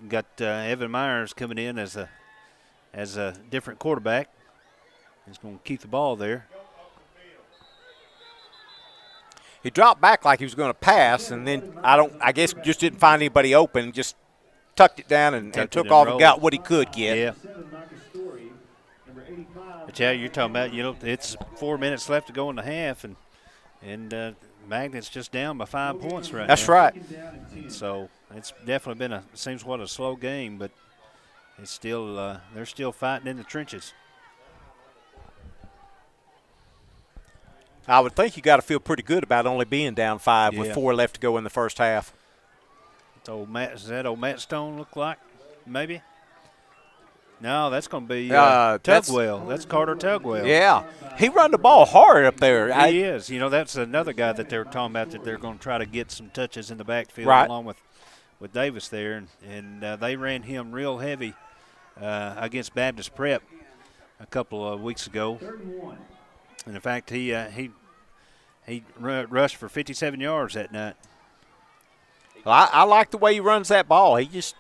got Evan Myers coming in as a different quarterback. He's going to keep the ball there. He dropped back like he was going to pass, and then I guess just didn't find anybody open, just tucked it down and took off and got what he could get. Yeah. But yeah, you're talking about, it's 4 minutes left to go in the half, and Magnet's just down by 5 points right now. That's right. So it's definitely been seems what a slow game, but it's still they're still fighting in the trenches. I would think you got to feel pretty good about only being down 5 with 4 left to go in the first half. It's old Matt, does that old Matt Stone look like? Maybe. No, that's going to be Tugwell. That's Carter Tugwell. Yeah. He run the ball hard up there. He is. That's another guy that they were talking about that they're going to try to get some touches in the backfield along with Davis there. And they ran him real heavy against Baptist Prep a couple of weeks ago. And, in fact, he rushed for 57 yards that night. Well, I like the way he runs that ball. He just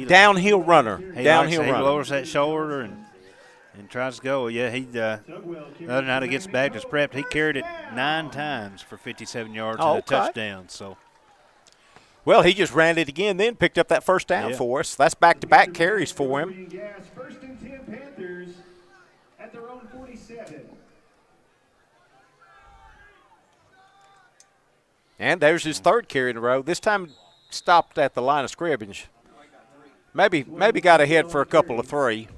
downhill runner. He lowers that shoulder and tries to go. Yeah, the other night against Baptist Prep, he carried it 9 times for 57 yards and a touchdown. So, well, he just ran it again, then picked up that first down for us. That's back-to-back carries for him. First and 10 Panthers at their own 47. And there's his 3rd carry in a row. This time stopped at the line of scrimmage. Maybe got ahead for a couple of 3.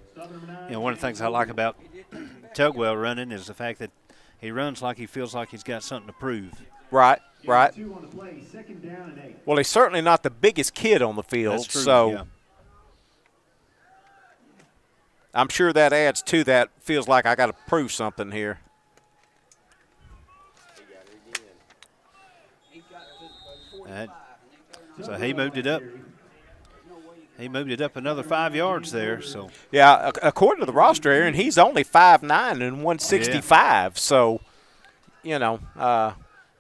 One of the things I like about Tugwell running is the fact that he runs like he feels like he's got something to prove. Right. Well, he's certainly not the biggest kid on the field. That's true, so I'm sure that adds to that. Feels like I got to prove something here. So he moved it up. He moved it up another 5 yards there. So yeah, according to the roster, Aaron, he's only 5'9" and 165. Yeah. So,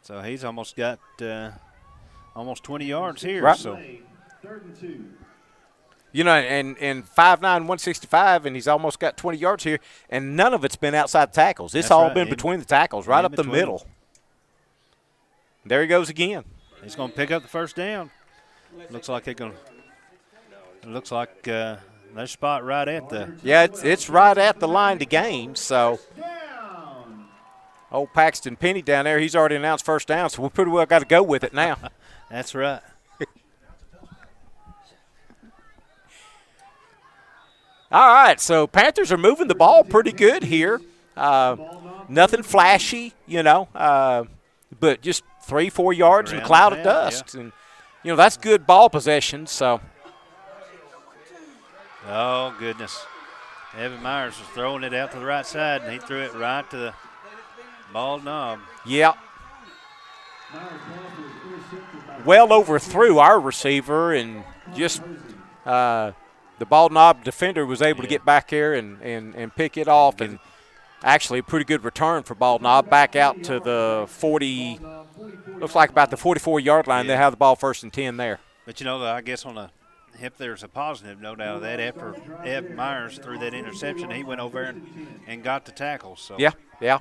so he's almost got almost 20 yards here. Right. So, 3rd and 2. And 5'9", 165, and he's almost got 20 yards here, and none of it's been outside tackles. It's all been between the tackles, right up the middle. There he goes again. He's going to pick up the first down. Looks like their spot right at the. Yeah, it's right at the line to gain. So Old Paxton Penny down there, he's already announced first down, so we pretty well got to go with it now. That's right. All right, so Panthers are moving the ball pretty good here. Nothing flashy, but just 3-4 yards in a cloud of dust. Yeah. And, that's good ball possession. So. Oh, goodness. Evan Myers was throwing it out to the right side, and he threw it right to the ball knob. Yep. Well overthrew our receiver, and just the ball knob defender was able to get back there and pick it off. And actually a pretty good return for ball knob back out to the 40, looks like about the 44-yard line. They have the ball 1st and 10 there. But, I guess if there's a positive note out of that, after Evan Myers threw that interception, he went over and got the tackle. So Yeah.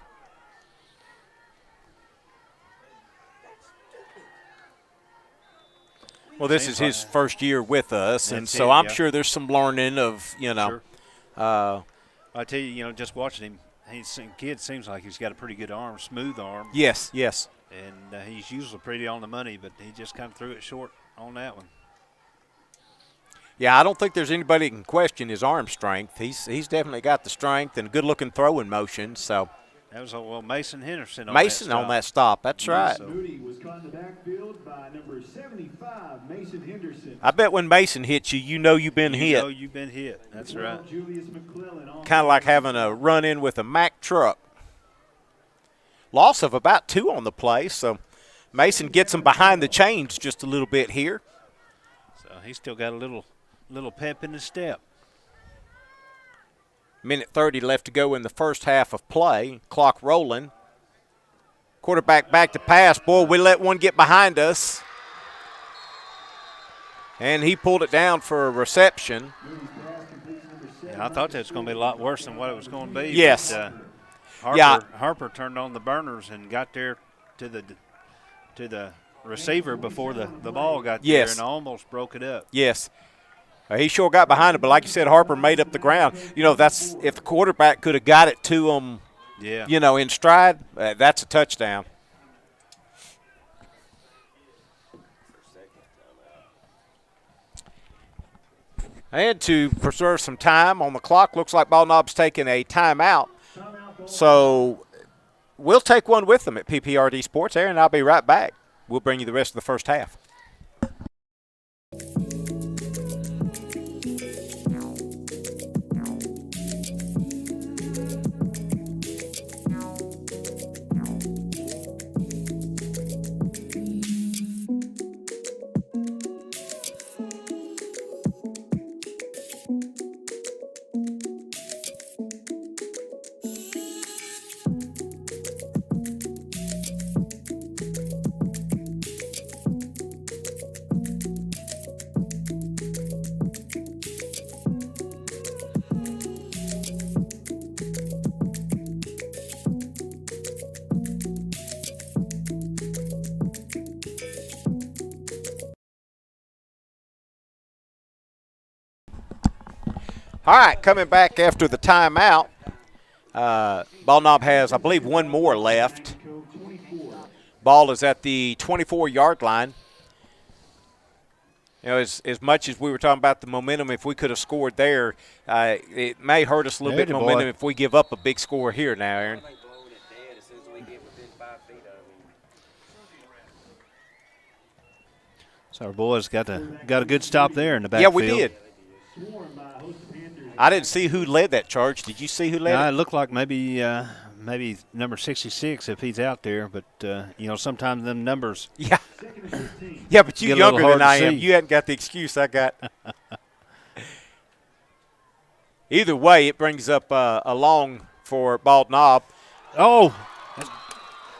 Well, this is his first year with us, and so I'm sure there's some learning of, Sure. I tell you, just watching him, kid seems like he's got a pretty good arm, smooth arm. Yes. And he's usually pretty on the money, but he just kind of threw it short on that one. Yeah, I don't think there's anybody who can question his arm strength. He's definitely got the strength and a good-looking throwing motion. So that was Mason Henderson. On that stop. That's right. Moody was caught in the backfield by number 75, Mason Henderson. I bet when Mason hits you, you've been hit. You know you've been hit. That's right. Kind of like having a run-in with a Mack truck. Loss of about 2 on the play, so Mason gets him behind the chains just a little bit here. So he's still got a little pep in his step. Minute 30 left to go in the first half of play. Clock rolling. Quarterback back to pass. Boy, we let one get behind us. And he pulled it down for a reception. Yeah, I thought that was going to be a lot worse than what it was going to be. Yes. But, Harper turned on the burners and got there to the receiver before the ball got there and almost broke it up. Yes. He sure got behind it, but like you said, Harper made up the ground. That's if the quarterback could have got it to him, in stride, that's a touchdown. And to preserve some time on the clock, looks like Ball Knob's taking a timeout. So we'll take one with them at PPRD Sports. Aaron, I'll be right back. We'll bring you the rest of the first half. All right, coming back after the timeout. Ball Knob has, I believe, one more left. Ball is at the 24-yard line. As much as we were talking about the momentum, if we could have scored there, it may hurt us a little bit of momentum if we give up a big score here now, Aaron. So our boys got a good stop there in the backfield. Yeah, we did. I didn't see who led that charge. Did you see who led it? It looked like maybe number 66 if he's out there, but sometimes them numbers. Yeah. Yeah, but you're younger than I am. You hadn't got the excuse I got. Either way, it brings up a long for Bald Knob. Oh,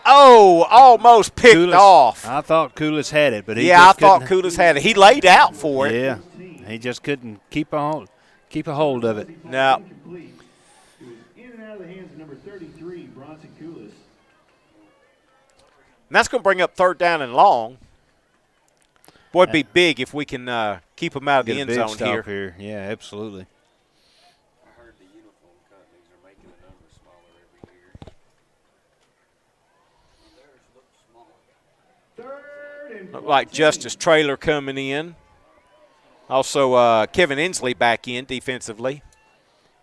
almost picked off. I thought Koulis had it, but I thought Koulis had it. He laid out for it. Yeah, he just couldn't keep a hold of it. No. In and out of the hands of number 33, Bronson Koulis. And that's going to bring up 3rd down and long. Boy, it'd be big if we can keep him out of the end zone here. Yeah, absolutely. I heard the uniform companies are making the numbers smaller every year. Look like Justice Traylor coming in. Also, Kevin Inslee back in defensively.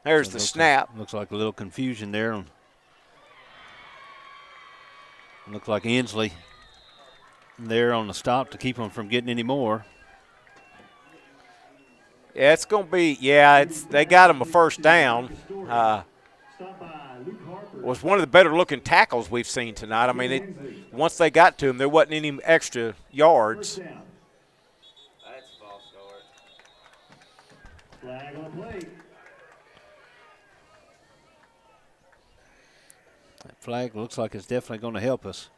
There's the snap. Looks like a little confusion there. Looks like Inslee there on the stop to keep them from getting any more. Yeah, it's going to be, they got him a first down. Was one of the better looking tackles we've seen tonight. I mean, once they got to him, there wasn't any extra yards. That's a false start. Flag on play. That flag looks like it's definitely going to help us.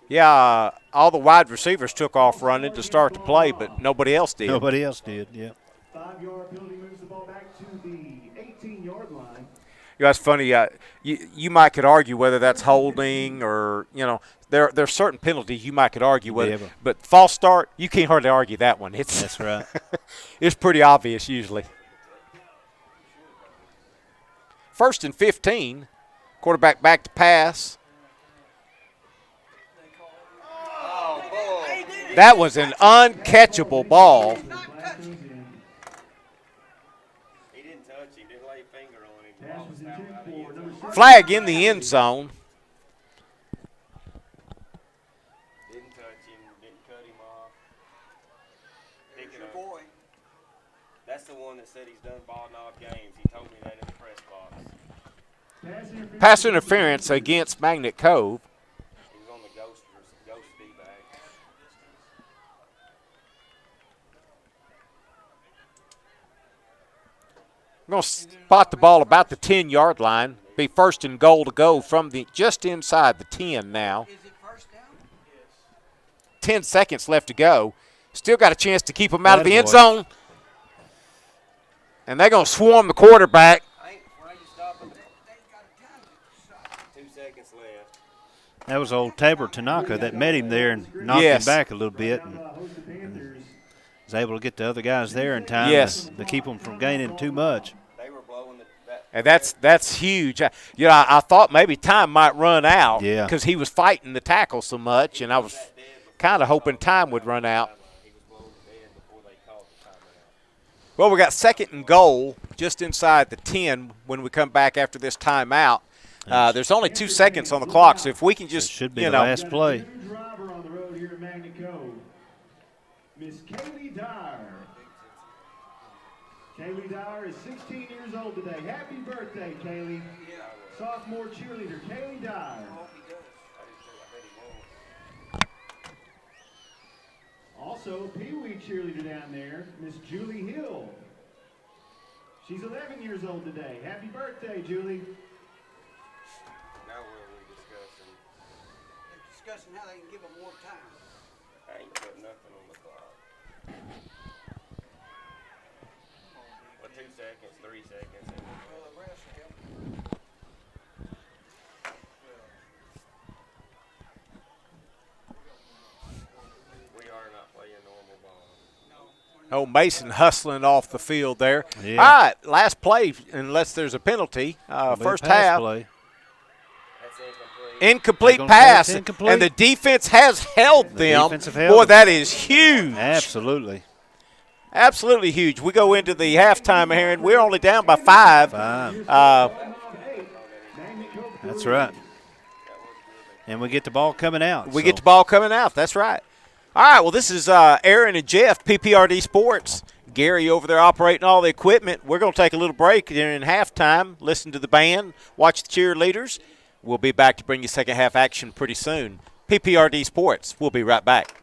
Yeah, all the wide receivers took off running to start the play, but nobody else did. Nobody else did, yeah. 5-yard penalty moves the ball back to the 18-yard line. You know, it's funny. You might could argue whether that's holding or, there's certain penalties you might could argue whether. Yeah, but false start, you can't hardly argue that one. That's right. It's pretty obvious usually. 1st and 15. Quarterback back to pass. That was an uncatchable ball. He didn't touch him, didn't lay a finger on him. The ball was out of the end zone. Flag in the end zone. Didn't touch him, didn't cut him off. Pick it up. That's the one that said he's done ball knob games. He told me that in the press box. Pass interference against Magnet Cove. He was on the ghost D-back. I'm going to spot the ball about the 10-yard line. Be 1st and goal to go from just inside the 10 now. Is it first down? 10 seconds left to go. Still got a chance to keep him out of the end Attaboy. zone. And they're going to swarm the quarterback. Why you stopping? 2 seconds left. That was old Tabor Tanaka that met him there and knocked Yes. him back a little bit. And was able to get the other guys there in time Yes. to keep them from gaining too much. They were blowing that. And that's huge. I thought maybe time might run out Yeah. because he was fighting the tackle so much, and I was kind of hoping time would run out. He was blowing dead before they called the timeout. Well, we got 2nd and goal just inside the 10 when we come back after this timeout. There's only 2 seconds on the clock, so if we can just, It should be the last play. New driver on the road here at Magnet Cove, Miss Kaylee Dyer. Kaylee Dyer is 16 years old today. Happy birthday, Kaylee. Sophomore cheerleader, Kaylee Dyer. Also, Pee Wee cheerleader down there, Miss Julie Hill. She's 11 years old today. Happy birthday, Julie. Now what are we discussing? They're discussing how they can give them more time. I ain't put nothing on the clock. Well, 2 seconds, 3 seconds. Well, the rest of them. We are not playing normal ball. Oh, Mason hustling off the field there. Yeah. All right, last play, unless there's a penalty. First Pass half. play. That's incomplete. Incomplete They're gonna say pass, it's incomplete. and the defense has held them. defense have held Boy, them. that is huge. Absolutely. Absolutely huge. We go into the halftime here, and we're only down by 5. 5. That's right. And we get the ball coming out. We get the ball coming out. That's right. All right, well, this is Aaron and Jeff, PPRD Sports. Gary over there operating all the equipment. We're going to take a little break during halftime, listen to the band, watch the cheerleaders. We'll be back to bring you second half action pretty soon. PPRD Sports. We'll be right back.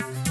Cove.